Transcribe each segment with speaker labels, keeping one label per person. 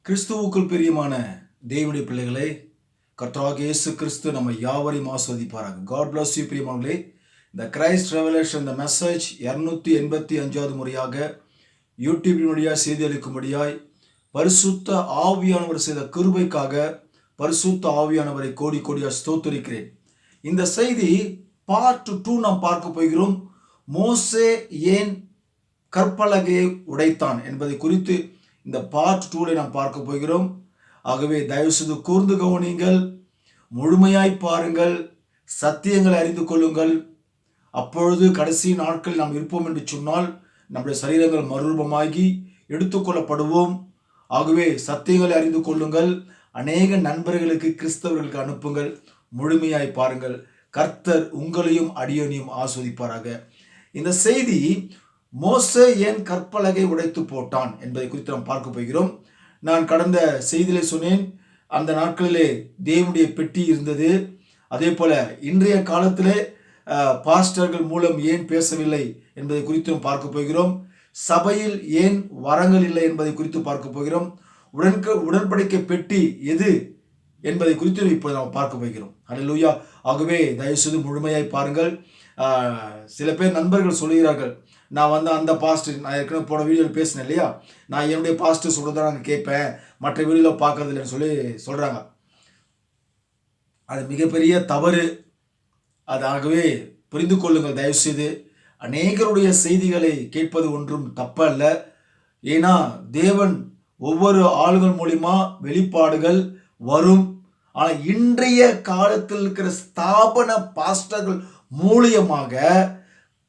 Speaker 1: கிறிஸ்துவுக்குள் பிரியமான தேவனுடைய பிள்ளைகளே, கர்த்தராகிய இயேசு கிறிஸ்து நம்ம யாவரையும் ஆஸ்வதிப்பாராக. காட் பிளஸ் யூ பிரியமானங்களே. இந்த கிரைஸ்ட் ரெவலேஷன் இந்த மெசேஜ் 285வது முறையாக யூடியூபின் வழியாக செய்தி அளிக்கும்படியாய் பரிசுத்த ஆவியானவர் செய்த கிருபைக்காக பரிசுத்த ஆவியானவரை கோடி கோடியாக ஸ்தோத்திரிக்கிறேன். இந்த செய்தி பார்ட் 2 நாம் பார்க்க போகிறோம். மோசே ஏன் கற்பலகையை உடைத்தான் என்பதை குறித்து இந்த பார்ட் 2 நாம் பார்க்க போகிறோம். ஆகவே தயவு செய்து கூர்ந்து கவனியுங்கள், முழுமையாய் பாருங்கள், சத்தியங்களை அறிந்து கொள்ளுங்கள். அப்பொழுது கடைசி நாட்களில் நாம் இருப்போம் என்று சொன்னால் நம்முடைய சரீரங்கள் மறுரூபமாகி எடுத்துக்கொள்ளப்படுவோம். ஆகவே சத்தியங்களை அறிந்து கொள்ளுங்கள். அநேக நண்பர்களுக்கு கிறிஸ்தவர்களுக்கு அனுப்புங்கள். முழுமையாய் பாருங்கள். கர்த்தர் உங்களையும் அடியனையும் ஆஸ்வதிப்பாராக. இந்த செய்தி மோசே ஏன் கற்பலகை உடைத்து போட்டான் என்பதை குறித்து நாம் பார்க்க போகிறோம். நான் கடந்த செய்தியிலே சொன்னேன், அந்த நாட்களிலே தேவனுடைய பெட்டி இருந்தது. அதே போல இன்றைய காலத்திலே பாஸ்டர்கள் மூலம் ஏன் பேசவில்லை என்பதை குறித்து நாம் பார்க்க போகிறோம். சபையில் ஏன் வரங்கள் இல்லை என்பதை குறித்து பார்க்க போகிறோம். உடன்படிக்கை பெட்டி எது என்பதை குறித்து இப்போ நாம் பார்க்க போகிறோம். அல்லேலூயா. ஆகவே தயவுசெய்து முழுமையாய் பாருங்கள். சில பேர் நண்பர்கள் சொல்கிறார்கள், நான் அந்த பாஸ்டர், நான் ஏற்கனவே போன வீடியோவில் பேசினேன் இல்லையா, நான் என்னுடைய பாஸ்டர் சொல்கிறத நாங்கள் கேட்பேன், மற்ற வீடியோவில் பார்க்கறது இல்லைன்னு சொல்கிறாங்க. அது மிகப்பெரிய தவறு. அதாகவே புரிந்து கொள்ளுங்கள் தயவுசெய்து. அநேகருடைய செய்திகளை கேட்பது ஒன்றும் தப்பல்ல. ஏன்னா தேவன் ஒவ்வொரு ஆளுகள் மூலிமா வெளிப்பாடுகள் வரும். ஆனால் இன்றைய காலத்தில் இருக்கிற ஸ்தாபன பாஸ்டர்கள் மூலியமாக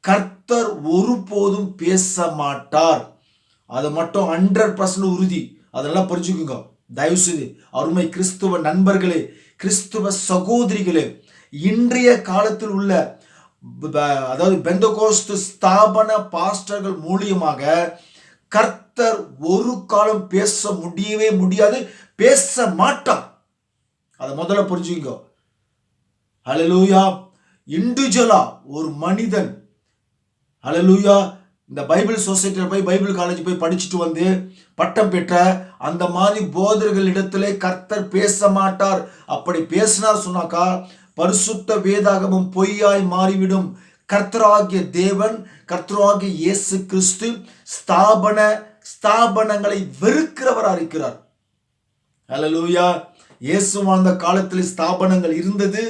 Speaker 1: கர்த்தர் ஒருபோதும் பேச மாட்டார். அது மட்டும் 100% உறுதி. அதெல்லாம் புரிஞ்சுக்குங்க தயவு செய்து. அருமை கிறிஸ்துவ நண்பர்களே, கிறிஸ்துவ சகோதரிகளே, இன்றைய காலத்தில் உள்ள அதாவது பெந்தகோஸ்து ஸ்தாபன பாஸ்டர்கள் மூலியமாக கர்த்தர் ஒரு காலம் பேச முடியவே முடியாது, பேச மாட்டார். அதை முதல்ல புரிஞ்சுக்கோ. ஹல்லேலூயா. இண்டிவிஜுவலா ஒரு மனிதன், ஹல்லேலூயா, இந்த பைபிள் சொசைட்டியில் போய் பைபிள் காலேஜ் போய் படிச்சுட்டு வந்து பட்டம் பெற்ற அந்த மாதிரி போதர்களிடத்திலே கர்த்தர் பேச மாட்டார். அப்படி பேசினார் சொன்னாக்கா பரிசுத்த வேதாகமும் பொய்யாய் மாறிவிடும். கர்த்தராகிய தேவன், கர்த்தராகிய இயேசு கிறிஸ்து ஸ்தாபனங்களை வெறுக்கிறவராக இருக்கிறார். ஹல்லேலூயா. இயேசு வாழ்ந்த காலத்தில் ஸ்தாபனங்கள் இருந்தது.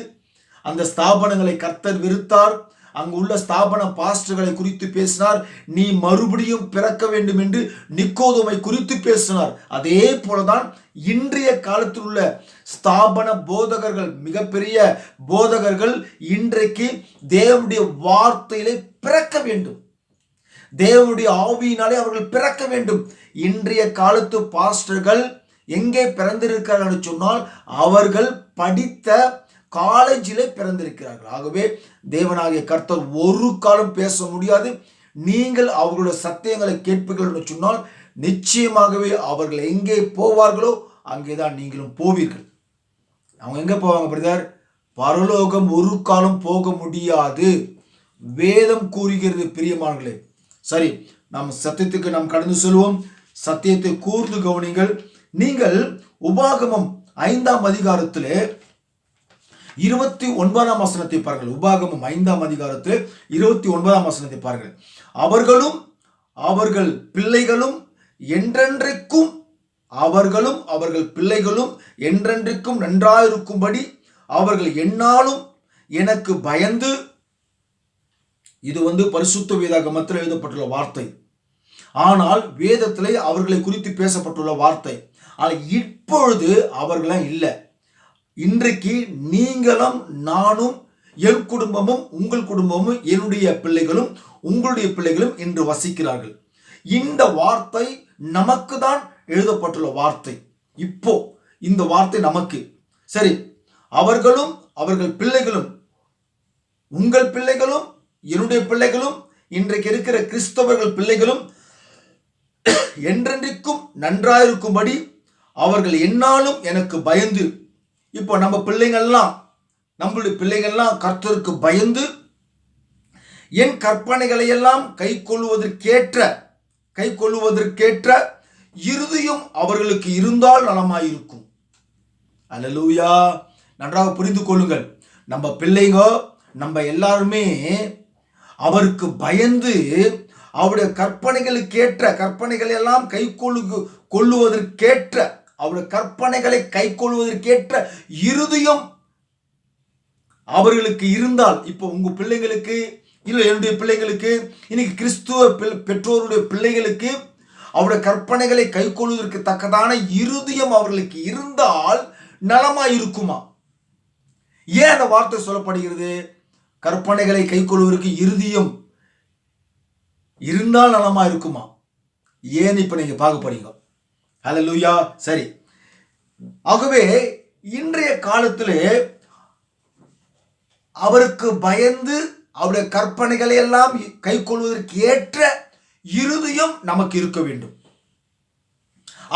Speaker 1: அந்த ஸ்தாபனங்களை கர்த்தர் வெறுத்தார். அங்கு உள்ள ஸ்தாபன பாஸ்டர்களை குறித்து பேசினார். நீ மறுபடியும் பிறக்க வேண்டும் என்று நிக்கோதோமை குறித்து பேசினார். அதே போலதான் இன்றைய காலத்தில் உள்ள ஸ்தாபன போதகர்கள், மிகப்பெரிய போதகர்கள் இன்றைக்கு தேவனுடைய வார்த்தையிலே பிறக்க வேண்டும். தேவனுடைய ஆவியினாலே அவர்கள் பிறக்க வேண்டும். இன்றைய காலத்து பாஸ்டர்கள் எங்கே பிறந்திருக்கிறார்கள் என்று சொன்னால் அவர்கள் படித்த காலேஜிலே பிறந்திருக்கிறார்கள். ஆகவே தேவனாகிய கர்த்தர் ஒரு காலம் பேச முடியாது. நீங்கள் அவர்களுடைய சத்தியங்களை கேட்பீர்கள் என்று சொன்னால் நிச்சயமாகவே அவர்கள் எங்கே போவார்களோ அங்கேதான் நீங்களும் போவீர்கள். அவங்க எங்கே போவாங்க பிரதர்? பரலோகம் ஒரு காலம் போக முடியாது, வேதம் கூறுகிறது பிரியமானங்களே. சரி, நாம் சத்தியத்துக்கு நாம் கடந்து செல்வோம். சத்தியத்தை கூர்ந்து கவனிங்கள். நீங்கள் உபாகமம் 5ஆம் அதிகாரத்திலே 29ஆம் வசனத்தை பாருங்கள். உபாகமம் 5ஆம் அதிகாரத்தில் 29ஆம் வசனத்தை பாருங்கள். அவர்களும் அவர்கள் பிள்ளைகளும் என்றென்றைக்கும் அவர்கள் பிள்ளைகளும் என்றென்றைக்கும் நன்றாயிருக்கும்படி அவர்கள் எந்நாளும் எனக்கு பயந்து. இது பரிசுத்த வேதாகமத்தில் எழுதப்பட்டுள்ள வார்த்தை. ஆனால் வேதத்திலே அவர்களை குறித்து பேசப்பட்டுள்ள வார்த்தை. ஆனால் இப்பொழுது அவர்களாம் இல்லை. இன்றைக்கு நீங்களும் நானும், என் குடும்பமும் உங்கள் குடும்பமும், என்னுடைய பிள்ளைகளும் உங்களுடைய பிள்ளைகளும் இன்று வசிக்கிறார்கள். இந்த வார்த்தை நமக்கு தான் எழுதப்பட்டுள்ள வார்த்தை. இப்போ இந்த வார்த்தை நமக்கு. சரி, அவர்களும் அவர்கள் பிள்ளைகளும், உங்கள் பிள்ளைகளும் என்னுடைய பிள்ளைகளும், இன்றைக்கு இருக்கிற கிறிஸ்தவர்கள் பிள்ளைகளும் என்றென்றைக்கும் நன்றாயிருக்கும்படி அவர்கள் எந்நாளும் எனக்கு பயந்து. இப்போ நம்மளுடைய பிள்ளைகள்லாம் கர்த்தருக்கு பயந்து என் கற்பனைகளை எல்லாம் கை கொள்வதற்கேற்ற இருதய இறுதியும் அவர்களுக்கு இருந்தால் நலமாயிருக்கும். அல்லேலூயா. நன்றாக புரிந்து கொள்ளுங்கள். நம்ம பிள்ளைங்க நம்ம எல்லாருமே அவருக்கு பயந்து அவருடைய கற்பனைகளை எல்லாம் கொள்ளுவதற்கேற்ற அவருடைய கற்பனைகளை கை கொள்வதற்கேற்ற இருதயம் அவர்களுக்கு இருந்தால், இப்போ உங்க பிள்ளைங்களுக்கு இல்லை என்னுடைய பிள்ளைங்களுக்கு, இன்னைக்கு கிறிஸ்துவ பெற்றோருடைய பிள்ளைகளுக்கு அவருடைய கற்பனைகளை கை கொள்வதற்கு தக்கதான இருதயம் அவர்களுக்கு இருந்தால் நலமா இருக்குமா? ஏன் அந்த வார்த்தை சொல்லப்படுகிறது? கற்பனைகளை கை கொள்வதற்கு இருதயம் இருந்தால் நலமா இருக்குமா? ஏன் இப்ப நீங்க பார்க்க போறீங்க. ஹல்லேலூயா. சரி, ஆகவே இன்றைய காலத்திலே அவருக்கு பயந்து அவருடைய கற்பனைகளை எல்லாம் கை கொள்வதற்கு ஏற்ற இருதயம் நமக்கு இருக்க வேண்டும்.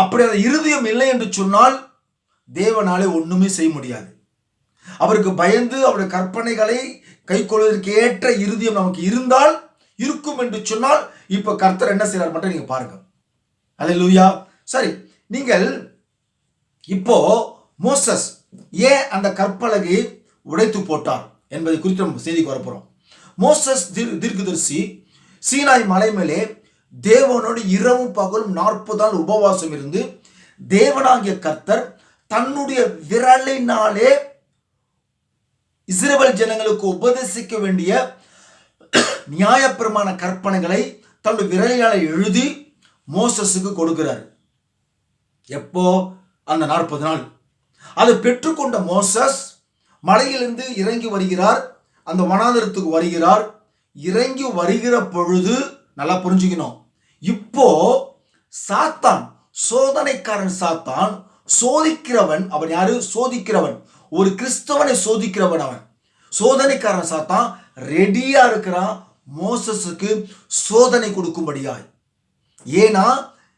Speaker 1: அப்படி அந்த இருதயம் இல்லை என்று சொன்னால் தேவனாலே ஒண்ணுமே செய்ய முடியாது. அவருக்கு பயந்து அவருடைய கற்பனைகளை கை கொள்வதற்கு ஏற்ற இருதயம் நமக்கு இருந்தால் இருக்கும் என்று சொன்னால் இப்ப கர்த்தர் என்ன செய்யறார் மட்டும் நீங்க பாருங்க. அல்லேலூயா. சரி, நீங்கள் இப்போ மோசஸ் ஏன் அந்த கற்பலகை உடைத்து போட்டார் என்பதை குறித்து நம்ம செய்திக்கு வரப்போறோம். மோசஸ் தீர்க்கதரிசி சீனாய் மலை மேலே தேவனோடு இரவும் பகலும் 40 நாள் உபவாசம் இருந்து தேவனாகிய கர்த்தர் தன்னுடைய விரலினாலே இஸ்ரவேல் ஜனங்களுக்கு உபதேசிக்க வேண்டிய நியாயப்பிரமாண கற்பனைகளை தன்னுடைய விரலினாலே எழுதி மோசஸுக்கு கொடுக்கிறார். எப்போ? அந்த 40 நாள். அதை பெற்றுக்கொண்ட மோசஸ் மலையிலிருந்து இறங்கி வருகிறார். அந்த வனாந்தரத்துக்கு வருகிறார். இறங்கி வருகிற பொழுது நல்லா புரிஞ்சுக்கணும், இப்போ சாத்தான், சோதனைக்காரன் சாத்தான், சோதிக்கிறவன். அவன் யாரு? சோதிக்கிறவன். ஒரு கிறிஸ்தவனை சோதிக்கிறவன் அவன். சோதனைக்காரன் சாத்தான் ரெடியா இருக்கிறான் மோசஸுக்கு சோதனை கொடுக்கும்படியாய். ஏன்னா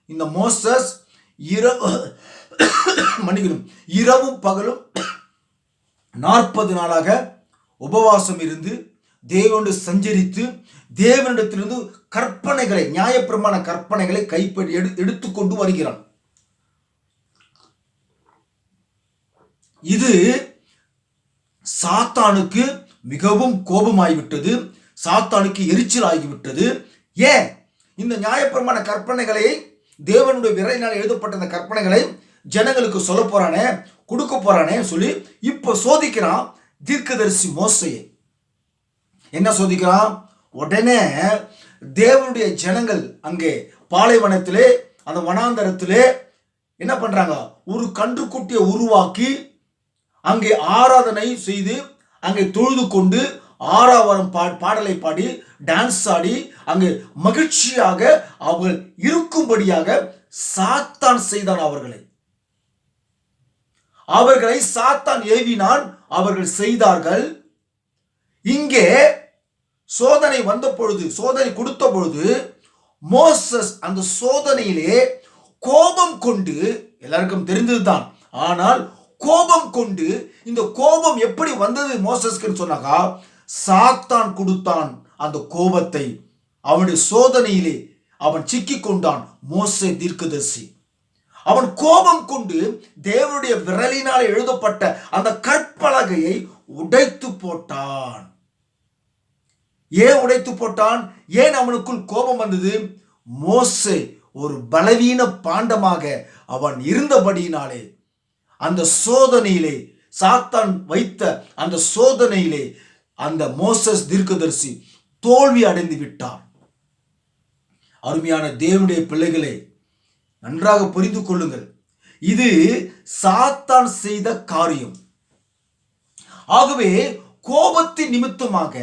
Speaker 1: இந்த மோசஸ் இரவும் பகலும் 40 நாளாக உபவாசம் இருந்து தேவனோடு சஞ்சரித்து தேவனிடத்திலிருந்து கற்பனைகளை, நியாயப்பிரமாண கற்பனைகளை கைப்பற்றி எடுத்துக்கொண்டு வருகிறான். இது சாத்தானுக்கு மிகவும் கோபமாகிவிட்டது. சாத்தானுக்கு எரிச்சல் ஆகிவிட்டது. ஏன்? இந்த நியாயப்பிரமாண கற்பனைகளை, தேவனுடைய விரைவினால் எழுதப்பட்ட அந்த கற்பனைகளை ஜனங்களுக்கு சொல்ல போறானே, கொடுக்க போறானே சொல்லி இப்ப சோதிக்கிறான் தீர்க்கதரிசி மோசையை. என்ன சோதிக்கிறான்? உடனே தேவனுடைய ஜனங்கள் அங்கே பாலைவனத்திலே, அந்த வனாந்தரத்திலே என்ன பண்றாங்க? ஒரு கன்றுக்குட்டியை உருவாக்கி அங்கே ஆராதனை செய்து அங்கே தொழுது கொண்டு ஆறாவரம் பாடலை பாடி டான்ஸ் ஆடி அங்கே மகிழ்ச்சியாக அவர்கள் இருக்கும்படியாக சாத்தான் செய்தான். அவர்களை சாத்தான் ஏவினான். அவர்கள் செய்தார்கள். இங்கே சோதனை வந்த பொழுது, சோதனை கொடுத்த பொழுது மோசஸ் அந்த சோதனையிலே கோபம் கொண்டு, எல்லாருக்கும் தெரிந்ததுதான், ஆனால் கோபம் கொண்டு, இந்த கோபம் எப்படி வந்தது மோசஸ்க்கு சொன்னாக்கா, சாத்தான் கொடுத்தான் அந்த கோபத்தை. அவனுடைய சோதனையிலே அவன் சிக்கிக் கொண்டான் மோசே தீர்க்கதரிசி. அவன் கோபம் கொண்டு தேவனுடைய விரலினால் எழுதப்பட்ட அந்த கற்பலகையை உடைத்து போட்டான். ஏன் உடைத்து போட்டான்? ஏன் அவனுக்குள் கோபம் வந்தது? மோசே ஒரு பலவீன பாண்டமாக அவன் இருந்தபடியினாலே அந்த சோதனையிலே, சாத்தான் வைத்த அந்த சோதனையிலே அந்த மோசஸ் தீர்க்கதரிசி தோல்வி அடைந்து விட்டார். அருமையான தேவனுடைய பிள்ளைகளே, நன்றாக புரிந்து கொள்ளுங்கள். இது சாத்தான் செய்த காரியம். ஆகவே கோபத்தின் நிமித்தமாக,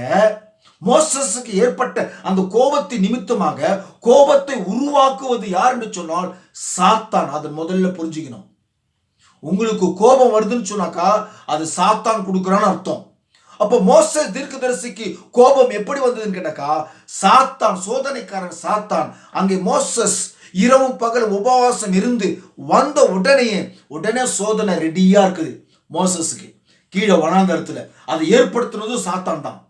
Speaker 1: மோசஸுக்கு ஏற்பட்ட அந்த கோபத்தின் நிமித்தமாக, கோபத்தை உருவாக்குவது யார் என்று சொன்னால் சாத்தான். அதை முதல்ல புரிஞ்சுக்கணும். உங்களுக்கு கோபம் வருதுன்னு சொன்னாக்கா அது சாத்தான் கொடுக்குறான்னு அர்த்தம். அப்போ மோசஸ் தீர்க்கதரிசிக்கு கோபம் எப்படி வந்ததுன்னு கேட்டாக்கா, சாத்தான், சோதனைக்காரன் சாத்தான் அங்கே மோசஸ் இரவும் பகல் உபவாசம் இருந்து வந்த உடனே சோதனை ரெடியா இருக்குது மோசஸுக்கு கீழே வனாந்தரத்துல. அதை ஏற்படுத்தினதும் சாத்தான் தான்.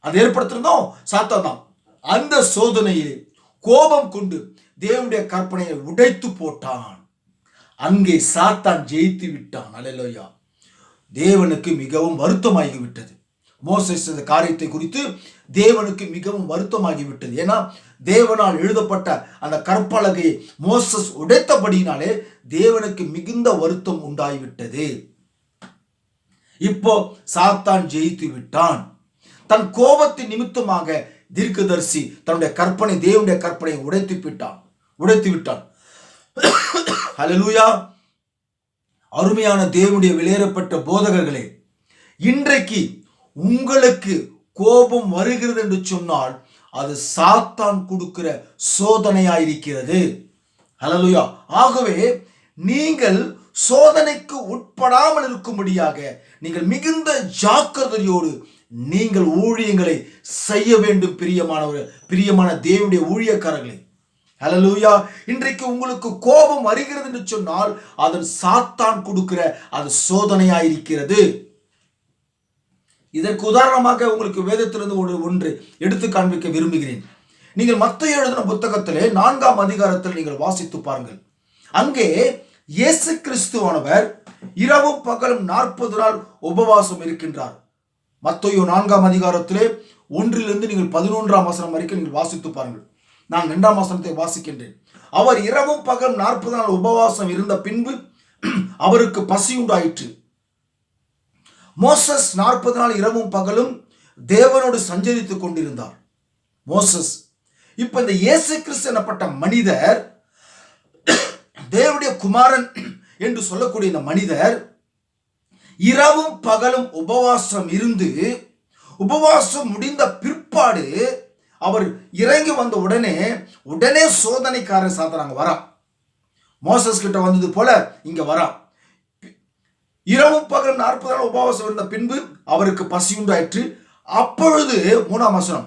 Speaker 1: அதை ஏற்படுத்தினதும் சாத்தான் தான். அந்த சோதனையில் கோபம் கொண்டு தேவனுடைய கற்பனையை உடைத்து போட்டான். அங்கே சாத்தான் ஜெயித்து விட்டான். அல்லேலூயா. தேவனுக்கு மிகவும் வருத்தமாகிவிட்டது. மோசேஸ் இந்த காரியத்தை குறித்து தேவனுக்கு மிகவும் வருத்தமாகிவிட்டது. ஏன்னா தேவனால் எழுதப்பட்ட அந்த கற்பலகையை மோசஸ் உடைத்தபடியினாலே தேவனுக்கு மிகுந்த வருத்தம் உண்டாகிவிட்டது. இப்போ சாத்தான் ஜெயித்து விட்டான். தன் கோபத்தின் நிமித்தமாக தீர்க்கதரிசி தன்னுடைய கற்பனை, தேவனுடைய கற்பனையை உடைத்து விட்டான். ஹல்லேலூயா. அருமையான தேவனுடைய விலையேறப்பட்ட போதகர்களே, இன்றைக்கு உங்களுக்கு கோபம் வருகிறது என்று சொன்னால் அது சாத்தான் கொடுக்கிற சோதனையாயிருக்கிறது. ஹல்லேலூயா. ஆகவே நீங்கள் சோதனைக்கு உட்படாமல் இருக்கும்படியாக நீங்கள் மிகுந்த ஜாக்கிரதையோடு நீங்கள் ஊழியங்களை செய்ய வேண்டும். பிரியமான தேவனுடைய ஊழியக்காரர்களே, ஹல்லேலூயா. இன்றைக்கு உங்களுக்கு கோபம் வருகிறது என்று சொன்னால் அதன் சாத்தான் கொடுக்கிற அது சோதனையாயிருக்கிறது. இதற்கு உதாரணமாக உங்களுக்கு வேதத்திலிருந்து ஒன்று எடுத்து காண்பிக்க விரும்புகிறேன். நீங்கள் மத்தேயு எழுதின புத்தகத்திலே 4ஆம் அதிகாரத்தில் நீங்கள் வாசித்து பாருங்கள். அங்கே இயேசு கிறிஸ்துவானவர் இரவும் பகலும் 40 நாள் உபவாசம் இருக்கின்றார். மத்தேயு 4ஆம் அதிகாரத்திலே 1 நீங்கள் 11ஆம் வசனம் வரைக்கும் நீங்கள் வாசித்து பாருங்கள். நான் 2ஆம் வசனத்தை வாசிக்கின்றேன். அவர் இரவும் பகலும் 40 நாள் உபவாசம் இருந்த பின்பு அவருக்கு பசி உண்டாயிற்று. மோசஸ் 40 நாள் இரவும் பகலும் தேவனோடு சஞ்சரித்துக் கொண்டிருந்தார். மோசஸ். இப்ப இந்த இயேசு கிறிஸ்து எனப்பட்ட மனிதர், தேவனுடைய குமாரன் என்று சொல்லக்கூடிய இந்த மனிதர் இரவும் பகலும் உபவாசம் இருந்து, உபவாசம் முடிந்த பிற்பாடு அவர் இறங்கி வந்த உடனே சோதனைக்காரன் சாத்தானாங்க வரா. மோசஸ் கிட்ட வந்தது போல இங்க வரா. இரவும் பகலும் 40 நாள் உபவாசம் இருந்த பின்பு அவருக்கு பசி உண்டாயிற்று. அப்பொழுது 3ஆம் வசனம்,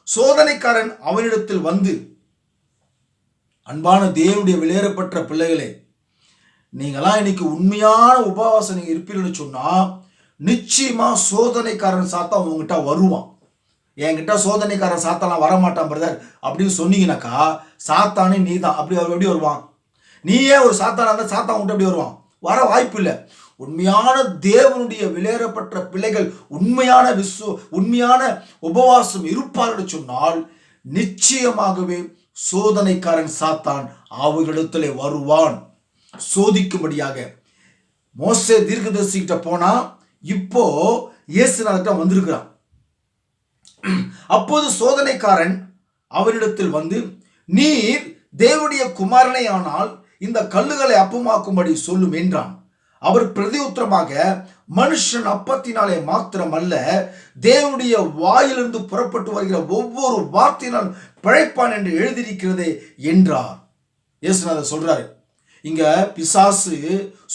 Speaker 1: சோதனைக்காரன் அவனிடத்தில் வந்து, அன்பான தேவனுடைய விலையேறப்பட்ட பிள்ளைகளே, நீங்களாம் இன்னைக்கு உண்மையான உபவாசம் நீங்க இருப்பீங்கன்னு சொன்னா நிச்சயமா சோதனைக்காரன் சாத்தான் உங்ககிட்ட வருவான். என்கிட்ட சோதனைக்காரன் சாத்தாலாம் வரமாட்டான் பிரதர் அப்படின்னு சொன்னீங்கன்னாக்கா சாத்தானே நீ தான். அப்படி அவர் எப்படி வருவான்? நீயே ஒரு சாத்தானா இருந்தால் சாத்தான் உங்கள்கிட்ட எப்படி வருவான்? வர வாய்ப்பு இல்லை. உண்மையான தேவனுடைய விலையேறப்பட்ட பிள்ளைகள் உண்மையான உபவாசம் இருப்பார்கள் சொன்னால் நிச்சயமாகவே சோதனைக்காரன் சாத்தான் அவர்களிடத்திலே வருவான் சோதிக்கும்படியாக. மோசே தீர்க்கதரிசி கிட்ட போனா இப்போ இயேசுநாதர்கிட்ட வந்திருக்கிறான். அப்போது சோதனைக்காரன் அவரிடத்தில் வந்து, நீர் தேவனுடைய குமாரனை ஆனால் இந்த கல்லுகளை அப்பமாக்கும்படி சொல்லும் என்றான். அவர் பிரதியுத்தரமாக, மனுஷன் அப்பத்தினாலே மாத்திரம் அல்ல, தேவனுடைய வாயிலிருந்து புறப்பட்டு வருகிற ஒவ்வொரு வார்த்தையினால் பிழைப்பான் என்று எழுதியிருக்கிறதே என்றார். இயேசுநாதர் சொல்றாரு, இங்க பிசாசு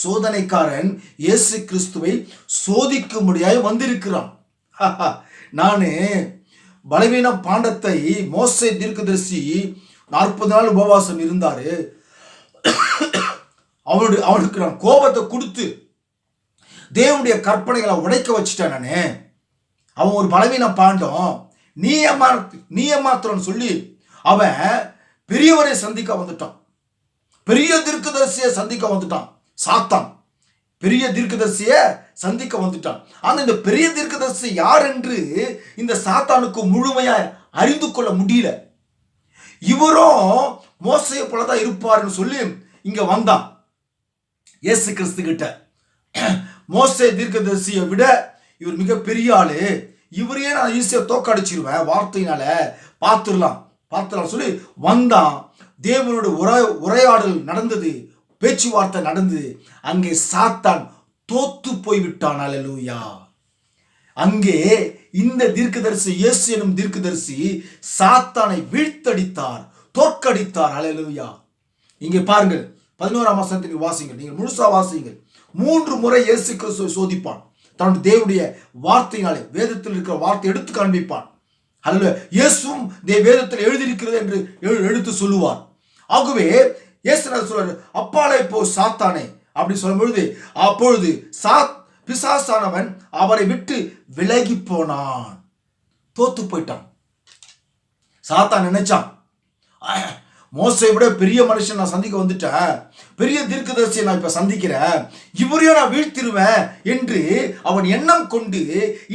Speaker 1: சோதனைக்காரன் இயேசு கிறிஸ்துவை சோதிக்கும்படியாய் வந்திருக்கிறான். நானு பலவீன பாண்டத்தை மோசே தீர்க்கதரிசி 40 நாள் உபவாசம் இருந்தாரு. அவனுக்கு நான் கோபத்தை கொடுத்து தேவனுடைய கற்பனைகளை உடைக்க வச்சுட்டேன். நானே அவன் ஒரு பலவீன பாண்டம், நீ ஏமாத்திரம் சொல்லி அவன் பெரியவரை சந்திக்க வந்துட்டான். பெரிய தீர்க்கதரிசியை சந்திக்க வந்துட்டான். சாத்தான் பெரிய தீர்க்கதரிசியை சந்திக்க வந்துட்டான். ஆனா இந்த பெரிய தீர்க்கதரிசி யார் என்று இந்த சாத்தானுக்கு முழுமையா அறிந்து கொள்ள முடியல. இவரும் மோசையை போலதான் இருப்பாருன்னு சொல்லி இங்க வந்தான் இயேசு கிறிஸ்து கிட்ட. மோசே தீர்க்கதரிசியை விட இவர் மிக பெரிய ஆளு, இவரையே நான் ஈஸியா தோக்கடிச்சிருவேன், வார்த்தையினால பார்த்துடலாம் சொல்லி வந்தான். தேவனோட உரையாடல் நடந்தது, பேச்சுவார்த்தை நடந்தது. அங்கே சாத்தான் தோத்து போய்விட்டான். அல்லேலூயா. அங்கே இந்த தீர்க்கதரிசி, இயேசு எனும் தீர்க்கதரிசி சாத்தானை வீழ்த்தடித்தார், தோற்கடித்தார். அல்லேலூயா. இங்கே பாருங்கள், 11ஆம் வசனத்தை வாசிங்கள், நீங்கள் முழுசா வாசிங்கள். 3 முறை இயேசு கிறிஸ்துவை சோதிப்பான். தன்னுடைய தேவனுடைய வார்த்தையினாலே, வேதத்தில் இருக்கிற வார்த்தை எடுத்து காண்பிப்பான். அல்ல இயேசுவும் வேதத்தில் எழுதியிருக்கிறது என்று எடுத்து சொல்லுவார். ஆகவே இயேசு சொல்றாரு, அப்பாலே போ சாத்தானே அப்படி சொல்லும் பொழுது, அப்பொழுது பிசாசானவன் அவரை விட்டு விலகி போனான், தோத்து போயிட்டான். சாத்தான் நினைச்சான், மோசை விட பெரிய மனுஷன் நான் சந்திக்க வந்துட்டேன், பெரிய தீர்க்கதரிசியை நான் இப்ப சந்திக்கிறேன், இவரையும் நான் வீழ்த்திருவேன் என்று அவன் எண்ணம் கொண்டு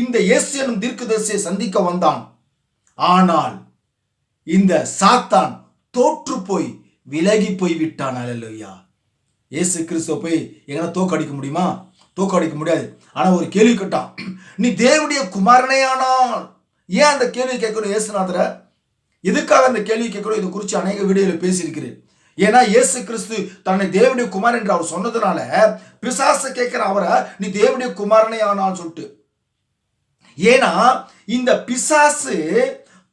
Speaker 1: இந்த இயேசு எனும் தீர்க்கதரிசியை சந்திக்க வந்தான். ஆனால் இந்த சாத்தான் தோற்று போய் விலகி போய் விட்டான். அல்லேலூயா. இயேசு கிறிஸ்துவ போய் எங்கன்னா தோக்கடிக்க முடியுமா? தோக்கடிக்க முடியாது. ஆனா ஒரு கேள்வி கேட்டான், நீ தேவனுடைய குமாரனையானால். ஏன் அந்த கேள்வி கேட்கணும் இயேசுநாதரை? எதுக்காக அந்த கேள்வி கேட்கணும்? இது குறித்து அநேக வீடியோவில் பேசியிருக்கிறேன். ஏன்னா இயேசு கிறிஸ்து தன்னை தேவனுடைய குமாரன் என்று அவர் சொன்னதுனால பிசாசு கேட்கிற அவரை நீ தேவனுடைய குமாரனே ஆனால் சொல்லிட்டு. ஏன்னா இந்த பிசாசு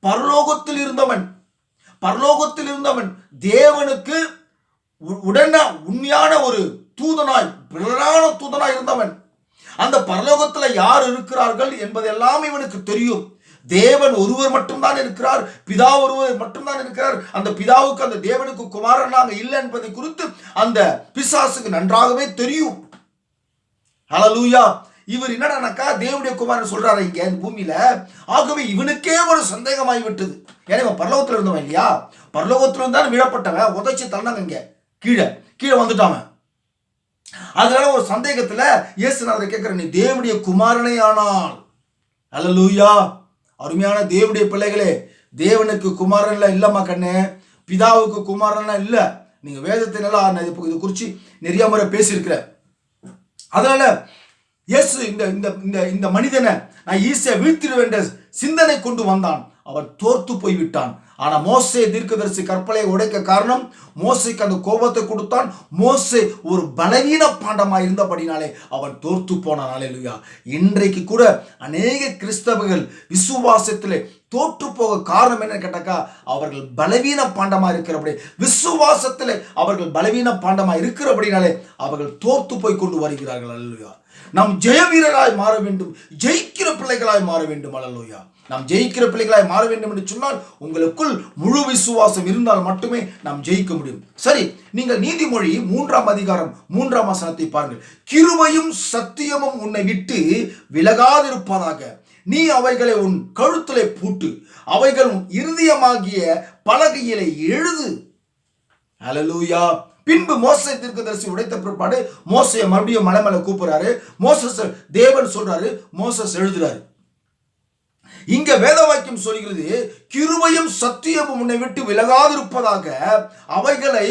Speaker 1: பரலோகத்தில் இருந்தவன் தேவனுக்கு உண்மையான ஒரு தூதனாய், பிறரான தூதனாய் இருந்தவன். அந்த பரலோகத்தில் யார் இருக்கிறார்கள் என்பதெல்லாம் இவனுக்கு தெரியும். தேவன் ஒருவர் மட்டும்தான் இருக்கிறார், பிதா ஒருவர் மட்டும்தான் இருக்கிறார். அந்த பிதாவுக்கு அந்த தேவனுக்கு குமாரனாக இல்லை என்பதை குறித்து அந்த பிசாசுக்கு நன்றாகவே தெரியும். ஹல்லேலூயா. இவர் என்னடானாக்கா தேவனுடைய குமாரன் சொல்றாரு இங்க இந்த பூமியில. ஆகவே இவனுக்கே ஒரு சந்தேகமாகி விட்டது. ஏன்னா இவன் பரலோகத்தில் இருந்தவன் இல்லையா? பரலோகத்தில் இருந்தாலும் விழப்பட்டவன், உதைச்சு தள்ளினாங்க இங்க கீழே வந்துட்டான். அதனால ஒரு சந்தேகத்துல இயேசுநாதரை கேட்கிற, நீ தேவனுடைய குமாரனே ஆனால். ஹல்லேலூயா. அருமையான தேவனுடைய பிள்ளைகளே, தேவனுக்கு குமாரன்லாம் இல்லம்மா கண்ணே, பிதாவுக்கு குமாரன்லாம் இல்லை. நீங்க வேதத்தினெல்லாம் இது குறித்து நிறைய முறை பேசியிருக்கிற. அதனால இயேசு இந்த மனிதனை நான் ஈஸியா வீழ்த்திடுவேன் என்ற சிந்தனை கொண்டு வந்தான். அவன் தோர்த்து போய்விட்டான். ஆனா மோசே தீர்க்கதரிசி கற்பலையை உடைக்க காரணம், மோசைக்கு அந்த கோபத்தை கொடுத்தான். மோசே ஒரு பலவீன பாண்டமாய் இருந்தபடினாலே அவன் தோர்த்து போனான். அல்லேலூயா. இன்றைக்கு கூட அநேக கிறிஸ்தவர்கள் விசுவாசத்திலே தோற்று போக காரணம் என்ன கேட்டாக்கா, அவர்கள் பலவீன பாண்டமா இருக்கிறபடி, விசுவாசத்திலே அவர்கள் பலவீன பாண்டமா இருக்கிறபடினாலே அவர்கள் தோற்று போய் கொண்டு வருகிறார்கள். அல்லேலூயா. நாம் ஜெய வீரராய் மாற வேண்டும், ஜெயிக்கிற பிள்ளைகளாய் மாற வேண்டும். அல்லேலூயா. நாம் ஜெயிக்கிற பிள்ளைகளாய் மாற வேண்டும் என்று சொன்னால் உங்களுக்குள் முழு விசுவாசம் இருந்தால் மட்டுமே நாம் ஜெயிக்க முடியும். சரி, நீங்கள் நீதிமொழி 3ஆம் அதிகாரம் 3ஆம் வசனத்தை பாருங்கள். கிருபையும் சத்தியமும் உன்னை விட்டு விலகாதிருப்பதாக, நீ அவைகளை உன் கழுத்திலே பூட்டு, அவைகள் உன் இருதயமாகிய பலகையிலே எழுது. ஹல்லேலூயா. பின்பு மோசே தீர்க்கதரிசி உடைத்த பிற்பாடு மோசையை மறுபடியும் மலை மேல கூப்பிடுறாரு. மோசஸ் தேவன் சொல்றாரு, மோசஸ் எழுதுறாரு. இங்க வேத வாக்கியம் சொல்கிறது, கிருபையும் சத்தியமும் உன்னை விட்டு விலகாதிருப்பதாக அவைகளை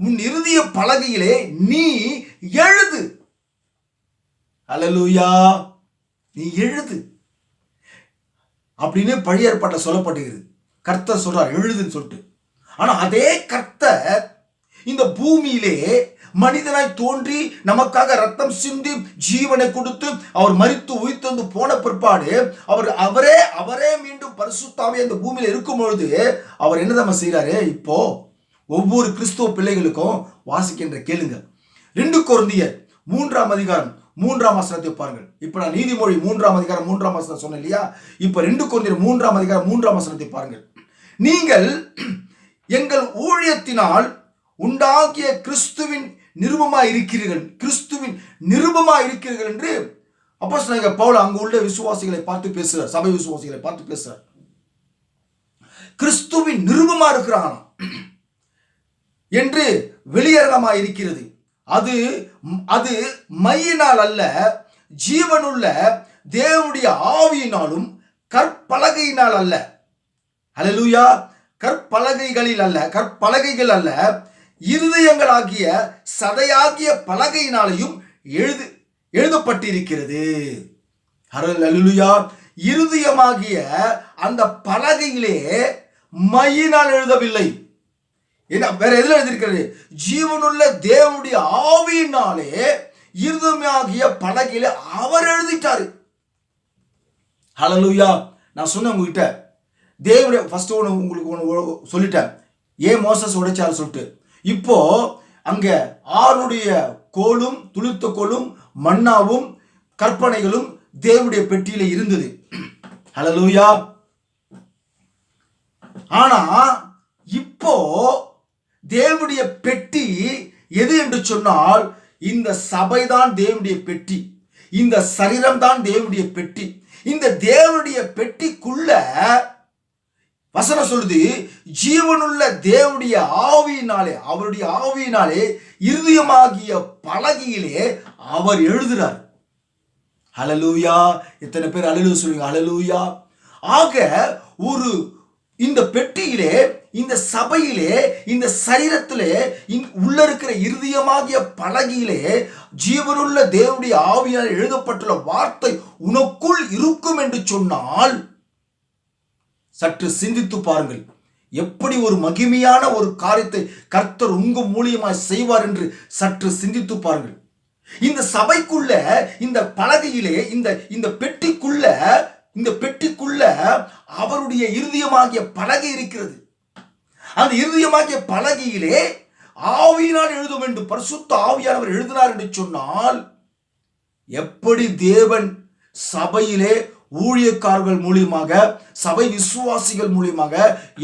Speaker 1: உன் இருதய பலகையிலே நீ எழுது. அல்லேலூயா. நீ எழுது அப்படின்னு பழைய ஏற்பாட்டில் சொல்லப்படுகிறது. கர்த்தர் சொல்றார் எழுதுன்னு சொல்லிட்டு. ஆனா அதே கர்த்தர் இந்த பூமியிலே மனிதனாய் தோன்றி நமக்காக ரத்தம் சிந்தி ஜீவனை கொடுத்து அவர் மரித்து உயிர்த்தெழுந்து போன பிற்பாடு அவரே மீண்டும் பரிசுத்தாவே இந்த பூமியில இருக்கும் பொழுது அவர் என்னதான் செய்யறாரு? இப்போ ஒவ்வொரு கிறிஸ்துவ பிள்ளைகளுக்கும் வாசிக்கின்ற கேளுங்க. 2 கொரிந்தியர் 3ஆம் அதிகாரம் 3ஆம் வசனத்தை பாருங்கள். இப்ப நான் நீதிமொழி 3ஆம் அதிகாரம் 3ஆம் வசனம் சொன்னேன் இல்லையா? இப்ப 2 கொரிந்தியர் 3ஆம் அதிகாரம் 3ஆம் வசனத்தை பாருங்கள். நீங்கள் எங்கள் ஊழியத்தினால் உண்டாகிய கிறிஸ்துவின் நிருபமாய் இருக்கிறீர்கள் என்று அப்போஸ்தலனாகிய பவுல் அங்கு உள்ள விசுவாசிகளை பார்த்து பேசுறார். சபை விசுவாசிகளை பார்த்து பேசுறார். கிறிஸ்துவின் நிருபமா இருக்கிறான் என்று வெளியரங்கமாய் இருக்கிறது. அது மையினால் அல்ல, ஜீவனுள்ள தேவனுடைய ஆவியினாலும் கற்பலகையினால் அல்ல. ஹல்லேலூயா. கற்பலகைகள் அல்ல, இருதயங்களாகிய சதையாகிய பலகையினாலையும் எழுதப்பட்டிருக்கிறது. ஹல்லேலூயா. இருதயமாகிய அந்த பலகையிலே மையினால் எழுதவில்லை. என்ன வேற எதுல எழுதியிருக்கிறது? ஜீவனுள்ள தேவனுடைய ஆவியினாலே இருதயமாகிய பலகையிலே அவர் எழுதிட்டாரு. ஹல்லேலூயா. நான் சொன்னேன் உங்ககிட்ட, தேவனுடைய ஃபர்ஸ்ட் உங்களுக்கு சொல்லிட்டேன் ஏன் மோசஸ் உடைச்சாரு சொல்லிட்டு. இப்போ அங்க ஆறுடைய கோலும் துளிர்த்த கோலும் மன்னாவும் கற்பனைகளும் தேவனுடைய பெட்டியில இருந்தது. ஹல்லேலூயா. ஆனா இப்போ தேவனுடைய பெட்டி எது என்று சொன்னால், இந்த சபைதான் தேவனுடைய பெட்டி, இந்த சரீரம் தான் தேவனுடைய பெட்டி. இந்த தேவனுடைய பெட்டிக்குள்ள வசனம் சொல்லுது, ஜீவனுள்ள தேவனுடைய ஆவியினாலே, அவருடைய ஆவியினாலே இருதயமாகிய பலகையிலே அவர் எழுதுறார். ஹல்லேலூயா! எத்தனை பேர் ஹல்லேலூயா சொல்லுங்க? ஹல்லேலூயா! ஆக ஒரு இந்த பெட்டியிலே, இந்த சபையிலே, இந்த சரீரத்திலே உள்ள இருக்கிற இருதயமாகிய பலகையிலே ஜீவனுள்ள தேவனுடைய ஆவியால் எழுதப்பட்டுள்ள வார்த்தை உனக்குள் இருக்கும் என்று சொன்னால், சற்று சிந்தித்து பாருங்கள். எப்படி ஒரு மகிமையான ஒரு காரியத்தை கர்த்தர் உங்க மூலியமாய் செய்வார் என்று சற்று சிந்தித்து பாருங்கள். இந்த சபைக்குள்ள, இந்த பலகையிலே, இந்த பெட்டிக்குள்ள அவருடைய இருதயமாகிய பலகை இருக்கிறது. அந்த இருதயமாகிய பலகையிலே ஆவியினால் எழுத வேண்டும். பரிசுத்த ஆவியானவர் எழுதினார் என்று சொன்னால், எப்படி தேவன் சபையிலே ஊழியக்காரர்கள் மூலியமாக, சபை விசுவாசிகள் மூலியமாக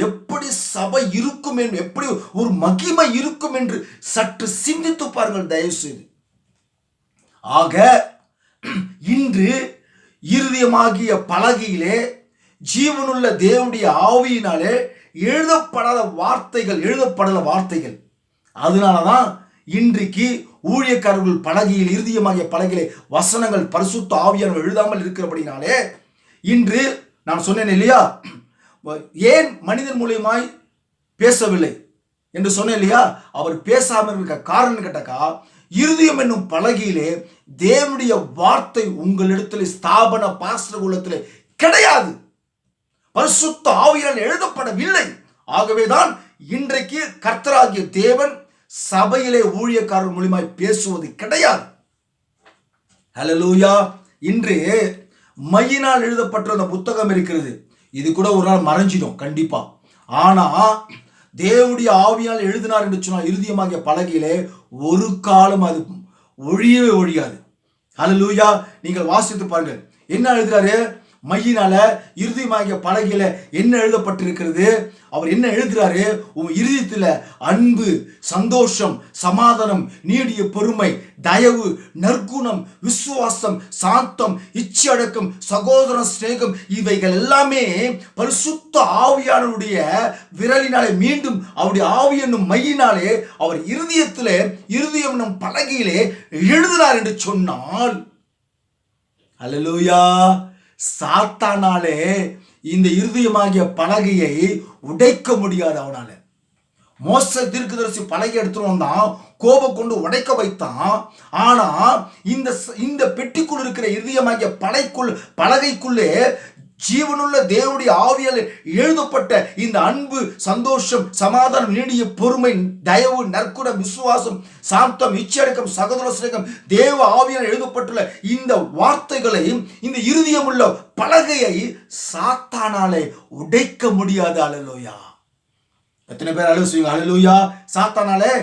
Speaker 1: எப்படி சபை இருக்கும், எப்படி ஒரு மகிமை இருக்கும் என்று சற்று சிந்தித்து பாருங்கள் தயவு செய்து. ஆக இன்று இருதயமாகிய பலகையிலே ஜீவனுள்ள தேவனுடைய ஆவியினாலே எழுதப்படாத வார்த்தைகள். அதனாலதான் இன்றைக்கு ஊழியக்காரர்கள் பலகையில், இருதயமாகிய பலகையிலே வசனங்கள் பரிசுத்த ஆவியானவர் எழுதாமல் இருக்கிறபடினாலே, இன்று நான் சொன்னேன் இல்லையா, ஏன் மனிதன் மூலியமாய் பேசவில்லை என்று சொன்னேன் இல்லையா, அவர் பேசாமல் இருக்க காரணம் கேட்டாக்கா, இருதயம் என்னும் பலகையிலே தேவனுடைய வார்த்தை உங்களிடத்தில் ஸ்தாபன பாஸ்டர் குலத்திலே கிடையாது. பரிசுத்த ஆவியால் எழுதப்படவில்லை. ஆகவேதான் இன்றைக்கு கர்த்தராகிய தேவன் சபையிலே ஊழியக்காரர் மூலமாய் பேசுவது கிடையாது. ஹல்லேலூயா! இன்று மையினால் எழுதப்பட்ட அந்த புத்தகம் இருக்கிறது. இது கூட ஒரு நாள் மறைஞ்சிடும் கண்டிப்பா. ஆனா தேவனுடைய ஆவியால் எழுதினார் என்று சொன்னால் இருதயமாகிய பலகையிலே ஒரு காலம் அது ஒழியவே ஒழியாது. ஹல்லேலூயா! நீங்கள் வாசித்து பாருங்கள். என்ன எழுதுறாரு? மையினால இருதயமாகிய பலகையில என்ன எழுதப்பட்டிருக்கிறது? அவர் என்ன எழுதுறாரு? உன் இருதயத்தில் அன்பு, சந்தோஷம், சமாதானம், நீடிய பொறுமை, தயவு, நற்குணம், விசுவாசம், சாந்தம், இச்சையடக்கம், சகோதர சிநேகம், இவைகள் எல்லாமே பரிசுத்த ஆவியானவருடைய விரலினாலே, மீண்டும் அவருடைய ஆவி என்னும் மையினாலே அவர் இருதயம் என்னும் பலகையிலே எழுதினார் என்று சொன்னால், ஹல்லேலூயா, சாத்தானாலே இந்த இருதயமாகிய பலகையை உடைக்க முடியாது. அவனால மோசே தீர்க்கதரிசி பலகை எடுத்துட்டு வந்தான், கோபம் கொண்டு உடைக்க வைத்தான். ஆனா இந்த பெட்டிக்குள் இருக்கிற இருதயமாகிய பலகைக்குள்ளே ஜீவனுள்ள தேவனுடைய ஆவியால் எழுதப்பட்ட இந்த அன்பு, சந்தோஷம், சமாதானம், நீடிய பொறுமை, தயவு, நற்குணம், விசுவாசம், சாந்தம், இச்சையடக்கம், சகோதர சிநேகம், தேவ ஆவியால் எழுதப்பட்டுள்ள இந்த வார்த்தைகளை, இந்த இருதயம் உள்ள பலகையை சாத்தானாலே உடைக்க முடியாது. ஹல்லேலூயா! எத்தனை பேர் ஹல்லேலூயா? ஹல்லேலூயா! சாத்தானாலே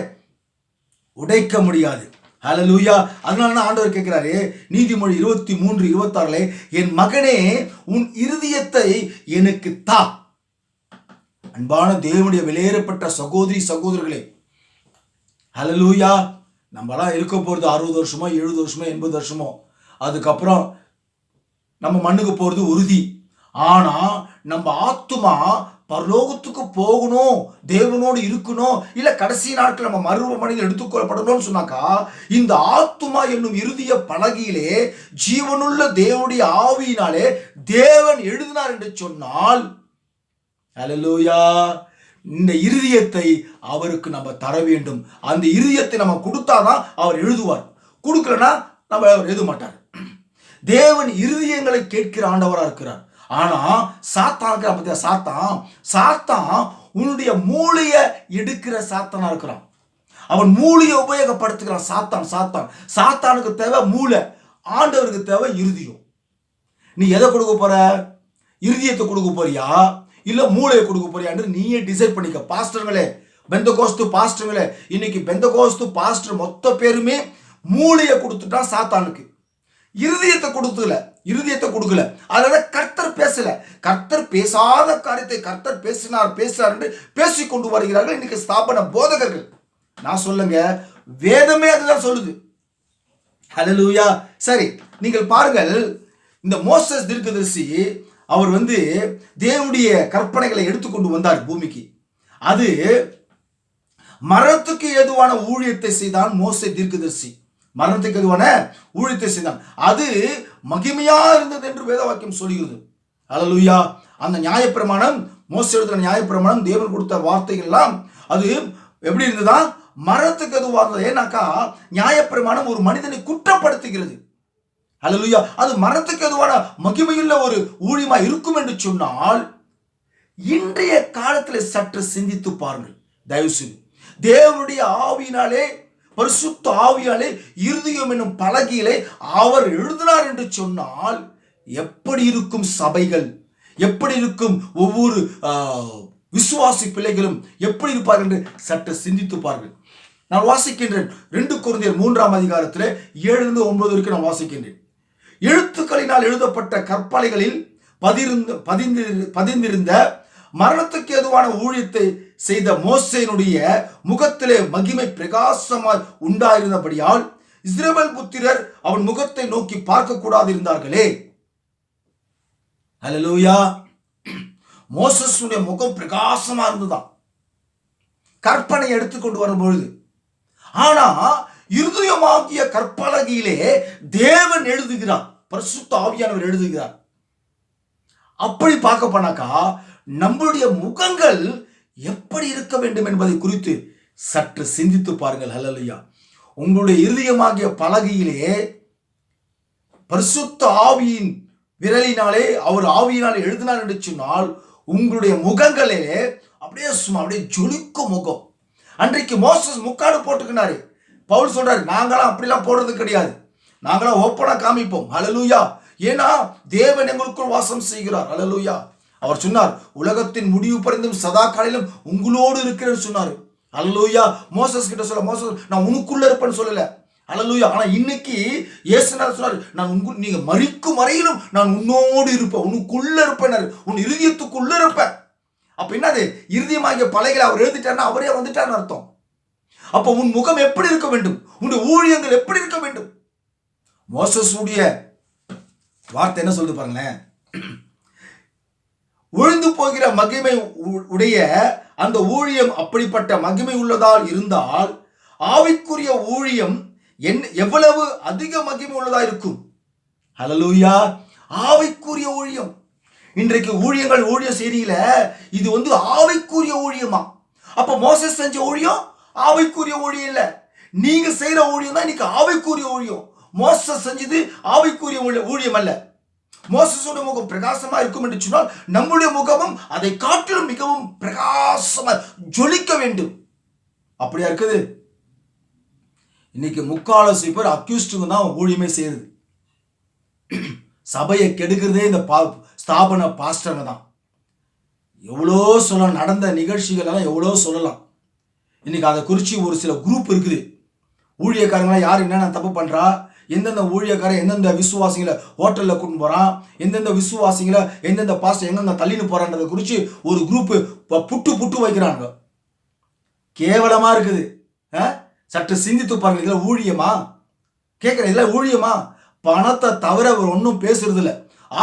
Speaker 1: உடைக்க முடியாது. ஹல்லேலூயா! அதனால தான் ஆண்டவர் கேட்கிறாரு, நீதிமொழி 23:26, என் மகனே உன் இருதயத்தை எனக்கு தா. அன்பான தேவனுடைய வெளியேறப்பட்ட சகோதரி சகோதரர்களே, ஹல்லேலூயா! நம்மளாம் இருக்க போறது 60 வருஷமோ 70 வருஷமோ 80 வருஷமோ, அதுக்கப்புறம் நம்ம மண்ணுக்கு போறது உறுதி. ஆனா நம்ம ஆத்துமா பரலோகத்துக்கு போகணும், தேவனோடு இருக்கணும், இல்ல கடைசி நாட்கள் நம்ம மறுமனிதன் எடுத்துக்கொள்ளப்படணும்னு சொன்னாக்கா, இந்த ஆத்துமா என்னும் இருதய பலகையிலே ஜீவனுள்ள தேவனுடைய ஆவியினாலே தேவன் எழுதினார் என்று சொன்னால், ஹல்லேலூயா, இந்த இருதயத்தை அவருக்கு நம்ம தர வேண்டும். அந்த இருதயத்தை நம்ம கொடுத்தாதான் அவர் எழுதுவார். கொடுக்கலன்னா நம்ம அவர் எழுத மாட்டார். தேவன் இருதயங்களை கேட்கிற ஆண்டவரா இருக்கிறார். ஆனா சாத்தான் உன்னுடைய மூளையை எடுக்கிற சாத்தானா இருக்கிறான். அவன் மூளையை உபயோகப்படுத்துகிறான். சாத்தானுக்கு தேவை மூளை, ஆண்டவருக்கு தேவை இருதயம். நீ எதை கொடுக்க போற? இருதயத்தை கொடுக்க போறியா இல்ல மூளையை கொடுக்க போறியான்னு நீயே டிசைட் பண்ணிக்க. பாஸ்டர்களே, பெந்தகோஸ்து பாஸ்டர்களே, இன்னைக்கு பெந்தகோஸ்து பாஸ்டர் மொத்த பேருமே மூளையை கொடுத்துட்டான் சாத்தானுக்கு, இருதயத்தை கொடுக்கல. அதனால கர்த்தர் பேசல. கர்த்தர் பேசாத காரியத்தை கர்த்தர் பேசினார் என்று பேசிக் கொண்டு வருகிறார்கள் இன்னைக்கு ஸ்தாபன போதகர்கள். நான் சொல்லுங்க, வேதமே அதுதான் சொல்லுது. ஹல்லேலூயா! சரி, நீங்கள் பாருங்கள், இந்த மோசேஸ் தீர்க்கதரிசி அவர் தேவனுடைய கற்பனைகளை எடுத்துக்கொண்டு வந்தார் பூமிக்கு. அது மரணத்துக்கு ஏதுவான ஊழியத்தை செய்தான் மோசே தீர்க்கதரிசி. மரணத்துக்கு ஏதுவான ஊழியத்தை செய்தான். அது மகிமையா இருந்தது என்று வேத வாக்கியம் சொல்கிறது. அல்லேலூயா. அந்த நியாயப்பிரமாணம், மோசே எழுதின நியாயப்பிரமாணம், தேவன் கொடுத்த வார்த்தைகள் எல்லாம் அது எப்படி இருந்ததா? மரணத்துக்கு எதுவாக இருந்தது. ஏன்னாக்கா நியாயப்பிரமாணம் ஒரு மனிதனை குற்றப்படுத்துகிறது. அல்லேலூயா. அது மரணத்துக்கு எதுவான மகிமையுள்ள ஒரு ஊழியமா இருக்கும் என்று சொன்னால், இன்றைய காலத்தில் சற்று சிந்தித்து பாருங்கள் தயவு செய்து. தேவனுடைய ஆவியினாலே, பரிசுத்த ஆவியாலே இருதயம் என்னும் பலகையிலே அவர் எழுதினார் என்று சொன்னால் எப்படி இருக்கும் சபைகள், எப்படி இருக்கும் ஒவ்வொரு விசுவாசி பிள்ளைகளும் எப்படி இருப்பார்கள் என்று சற்று சிந்தித்து பாருங்கள். நான் வாசிக்கின்றேன் 2 கொரிந்தியர் 3ஆம் அதிகாரத்தில் 7-9 வரைக்கும் நான் வாசிக்கின்றேன். எழுத்துக்களினால் எழுதப்பட்ட கற்பலைகளில் பதிந்திருந்த மரணத்துக்கு ஏதுவான ஊழியத்தை செய்த மோசேயினுடைய முகத்திலே மகிமை பிரகாசமாய் உண்டாயிருந்தபடியால் இஸ்ரவேல் புத்திரர் அவன் முகத்தை நோக்கி பார்க்க கூடாது இருந்தார்களே. அல்லேலூயா. மோசேசுடைய முகம் பிரகாசமா இருந்ததான் கற்பனை எடுத்துக்கொண்டு வரும்பொழுது. ஆனா இருதயமாகிய கற்பலகையிலே தேவன் எழுதுகிறார், பரிசுத்த ஆவியானவர் எழுதுகிறார். அப்படி பார்க்க போனாக்கா நம்முடைய முகங்கள் எப்படி இருக்க வேண்டும் என்பதை குறித்து சற்று சிந்தித்து பாருங்கள். அல்லேலூயா. உங்களுடைய இருதயமாகிய பலகையிலே பரிசுத்த ஆவியின் விரலினாலே அவர் ஆவியினாலே எழுதினார் என்று சொன்னால் உங்களுடைய முகங்களே அப்படியே சும்மா அப்படியே ஜொலிக்கும் முகம். அன்றைக்கு மோசஸ் முக்காடு போட்டுக்கினாரு. பவுல் சொல்றாரு, நாங்களாம் அப்படிலாம் போடுறது கிடையாது, நாங்களாம் ஓப்பனா காமிப்போம். அல்லேலூயா. ஏன்னா தேவன் எங்களுக்குள் வாசம் செய்கிறார். அல்லேலூயா. அவர் சொன்னார், உலகத்தின் முடிவு பரிந்தும் சதா காலையிலும் உங்களோடு இருக்கிறேன்னு சொன்னார். அல்லேலூயா. மோசஸ் கிட்ட சொல்ல, மோசஸ் நான் உனக்குள்ள இருப்பேன்னு சொல்லல. அல்லேலூயா. ஆனா இன்னைக்கு இயேசுநாதர் சொன்னார், நான் நீங்க மரிக்கும் வரையிலும் நான் உன்னோடு இருப்பேன், உனக்குள்ள இருப்பேன், உன் இருதயத்துக்குள்ள இருப்பேன். அப்ப என்னது? இருதயமாகிய பலகைகளை அவர் எழுதிட்டார்னா அவரே வந்துட்டார்னு அர்த்தம். அப்ப உன் முகம் எப்படி இருக்க வேண்டும், உன்னுடைய ஊழியங்கள் எப்படி இருக்க வேண்டும்? மோசஸ் உடைய வார்த்தை என்ன சொல்லுது பாருங்களேன். ஒழிந்து போகிற மகிமை உடைய அந்த ஊழியம் அப்படிப்பட்ட மகிமை உள்ளதால் இருந்தால் ஆவிக்குரிய ஊழியம் எவ்வளவு அதிக மகிமை உள்ளதா இருக்கும். அல்லேலூயா. ஆவிக்குரிய ஊழியம். இன்றைக்கு ஊழிய செய்தியில இது ஆவிக்குரிய ஊழியமா? அப்ப மோசஸ் செஞ்ச ஊழியம் ஆவிக்குரிய ஊழியம் இல்ல, நீங்க செய்யற ஊழியம் தான் இன்னைக்கு ஆவிக்குரிய ஊழியம். மோசஸ் செஞ்சது ஆவிக்குரிய ஊழியம் அல்ல. மோசஸோட முகம் பிரகாசமா இருக்கும் என்று சொன்னால் நம்முடைய முகமும் அதை காட்டிலும் மிகவும் பிரகாசமா ஜொலிக்க வேண்டும். அப்படியா இருக்குது? இன்னைக்கு முக்காலசி பேர் அக்யூஸ்டுங்க தான் ஊழியமே செய்யுது. சபையை கெடுக்கிறதே இந்த ஸ்தாபன பாஸ்டர்ங்க தான். எவ்வளோ சொல்லலாம், நடந்த நிகழ்ச்சிகள் எல்லாம் எவ்வளோ சொல்லலாம். இன்னைக்கு அதை குறித்து ஒரு சில குரூப் இருக்குது. ஊழியக்காரங்களாம் யார் என்னென்ன தப்பு பண்ணுறா, எந்தெந்த ஊழியக்காரன் எந்தெந்த விசுவாசிகளை ஹோட்டலில் கொண்டு போகிறான், எந்தெந்த விசுவாசிகளை எந்தெந்த பாஸ்டர் எங்கெந்த தள்ளின்னு போகிறான்றதை குறித்து ஒரு குரூப்பு புட்டு வைக்கிறாங்க. கேவலமாக இருக்குது. சற்று சிந்தித்து பாருங்க. இதெல்லாம் ஊழியமா? கேட்குறேன், இதெல்லாம் ஊழியமா? பணத்தை தவிர வேறு ஒன்றும் பேசுறது இல்லை,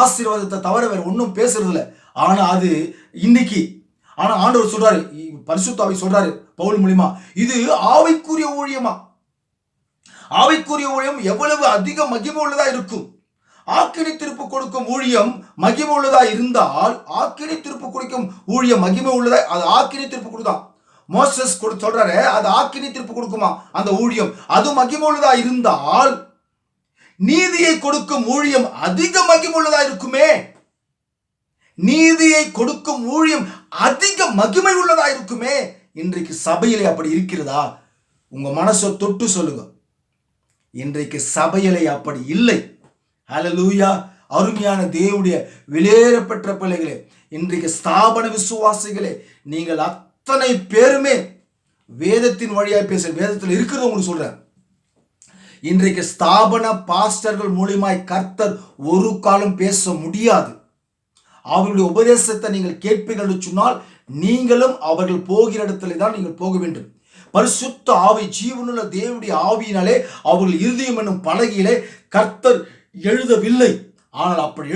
Speaker 1: ஆசீர்வாதத்தை தவிர வேறு ஒன்றும் பேசுறது இல்லை. ஆனால் அது இன்னைக்கு ஆண்டவர் சொல்றாரு, பரிசுத்த ஆவி சொல்றாரு பவுல் மூலியமா, இது ஆவிக்குரிய ஊழியமா? ஆவிக்குரிய ஊழியம் எவ்வளவு அதிக மகிமை உள்ளதா இருக்கும். ஆக்கினி திருப்பு கொடுக்கும் ஊழியம் மகிமை உள்ளதா இருந்தால், ஆக்கினி திருப்பு கொடுக்கும் ஊழியம் மகிமை உள்ளதா, அது ஆக்கினி திருப்பு கொடுதான். மோசஸ் சொல்றாரு, அது ஆக்கினி திருப்பு கொடுக்குமா அந்த ஊழியம், அது மகிமை உள்ளதா இருந்தால் நீதியை கொடுக்கும் ஊழியம் அதிக மகிமை உள்ளதா இருக்குமே. நீதியை கொடுக்கும் ஊழியம் அதிக மகிமை உள்ளதா இருக்குமே. இன்றைக்கு சபையிலே அப்படி இருக்கிறதா? உங்க மனசை தொட்டு சொல்லுங்க. இன்றைக்கு சபையிலே அப்படி இல்லை. ஹல்லேலூயா. அருமையான தேவனுடைய விலையேறப்பெற்ற பிள்ளைகளே, இன்றைக்கு ஸ்தாபன விசுவாசிகளே, நீங்கள் அத்தனை பேருமே வேதத்தின் வழியாய் பேச, வேதத்தில் இருக்கிறது உங்களுக்கு சொல்றேன். இன்றைக்கு ஸ்தாபன பாஸ்டர்கள் மூலியமாய் கர்த்தர் ஒரு காலம் பேச முடியாது. அவர்களுடைய உபதேசத்தை நீங்கள் கேட்பீர்கள் என்று சொன்னால் நீங்களும் அவர்கள் போகிற இடத்துல தான் நீங்கள் போக வேண்டும். பரிசுத்த ஆவி, ஜீவனுள்ள தேவனுடைய ஆவியினாலே அவர்கள் இருதயம் என்னும் பலகையிலே கர்த்தர் எழுதவில்லை. ஆனால் அப்படி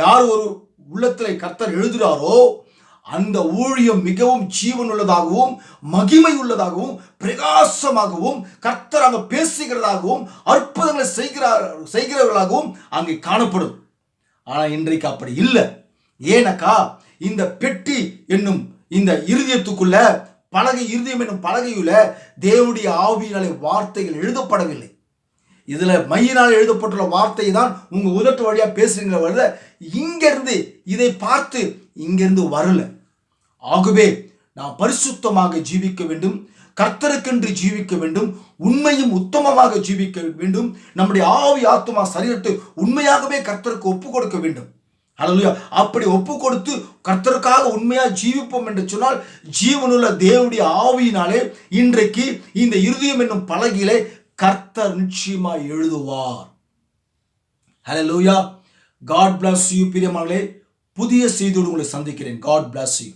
Speaker 1: யார் ஒரு உள்ளத்திலே கர்த்தர் எழுதுகிறாரோ அந்த ஊழியம் மிகவும் ஜீவன் உள்ளதாகவும் மகிமை உள்ளதாகவும் பிரகாசமாகவும் கர்த்தர் அங்கே பேசுகிறதாகவும் அற்புதங்களை செய்கிறவர்களாகவும் அங்கே காணப்படும். ஆனால் இன்றைக்கு அப்படி இல்லை. ஏனக்கா இந்த பெட்டி என்னும் இந்த இருதயத்துக்குள்ள இருதயம் என்னும் பலகையுள்ள தேவனுடைய ஆவியினாலே வார்த்தைகள் எழுதப்படவில்லை. இதுல மையினால் எழுதப்பட்டுள்ள வார்த்தை தான் உங்க உதட்டு வழியா பேசுறீங்கள வரல, இங்கிருந்து இதை பார்த்து இங்கிருந்து வரல. ஆகவே நாம் பரிசுத்தமாக ஜீவிக்க வேண்டும், கர்த்தருக்கென்று ஜீவிக்க வேண்டும், உண்மையும் உத்தமமாக ஜீவிக்க வேண்டும். நம்முடைய ஆவி ஆத்துமா சரீரத்தை உண்மையாகவே கர்த்தருக்கு ஒப்பு கொடுக்க வேண்டும். ஹல்லேலூயா. அப்படி ஒப்பு கொடுத்து கர்த்தருக்காக உண்மையா ஜீவிப்போம் என்று சொன்னால் ஜீவனுள்ள தேவனுடைய ஆவியினாலே இன்றைக்கு இந்த இருதயம் என்னும் பலகையிலே கர்த்தர் நிச்சயமா எழுதுவார். ஹல்லேலூயா. God bless you பிரியமானவர்களே. புதிய செய்தியோடு உங்களை சந்திக்கிறேன். God bless you.